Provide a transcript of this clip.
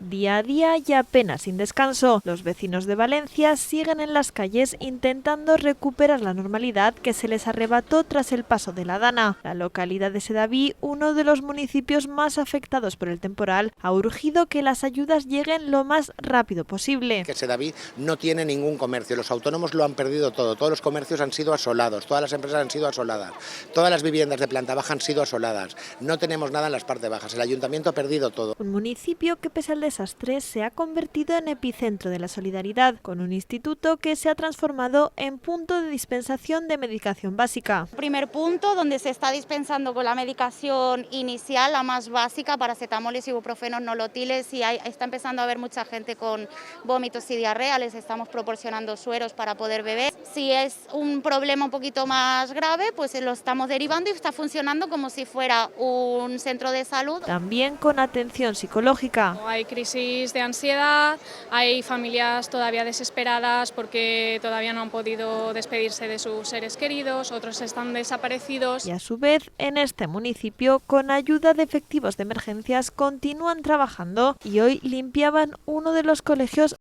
Día a día y apenas sin descanso, los vecinos de Valencia siguen en las calles intentando recuperar la normalidad que se les arrebató tras el paso de la Dana. La localidad de Sedaví, uno de los municipios más afectados por el temporal, ha urgido que las ayudas lleguen lo más rápido posible. Que Sedaví no tiene ningún comercio, los autónomos lo han perdido todo, todos los comercios han sido asolados, todas las empresas han sido asoladas, todas las viviendas de planta baja han sido asoladas, no tenemos nada en las partes bajas, el ayuntamiento ha perdido todo. Un municipio que pese al desastre se ha convertido en epicentro de la solidaridad, con un instituto que se ha transformado en punto de dispensación de medicación básica. Primer punto donde se está dispensando con la medicación inicial, la más básica, paracetamoles, ibuprofenos, nolotiles, y está empezando a haber mucha gente con vómitos y diarrea, les estamos proporcionando sueros para poder beber. Si es un problema un poquito más grave, pues lo estamos derivando y está funcionando como si fuera un centro de salud. También con atención psicológica. Hay crisis de ansiedad, hay familias todavía desesperadas porque todavía no han podido despedirse de sus seres queridos, otros están desaparecidos. Y a su vez, en este municipio, con ayuda de efectivos de emergencias, continúan trabajando y hoy limpiaban uno de los colegios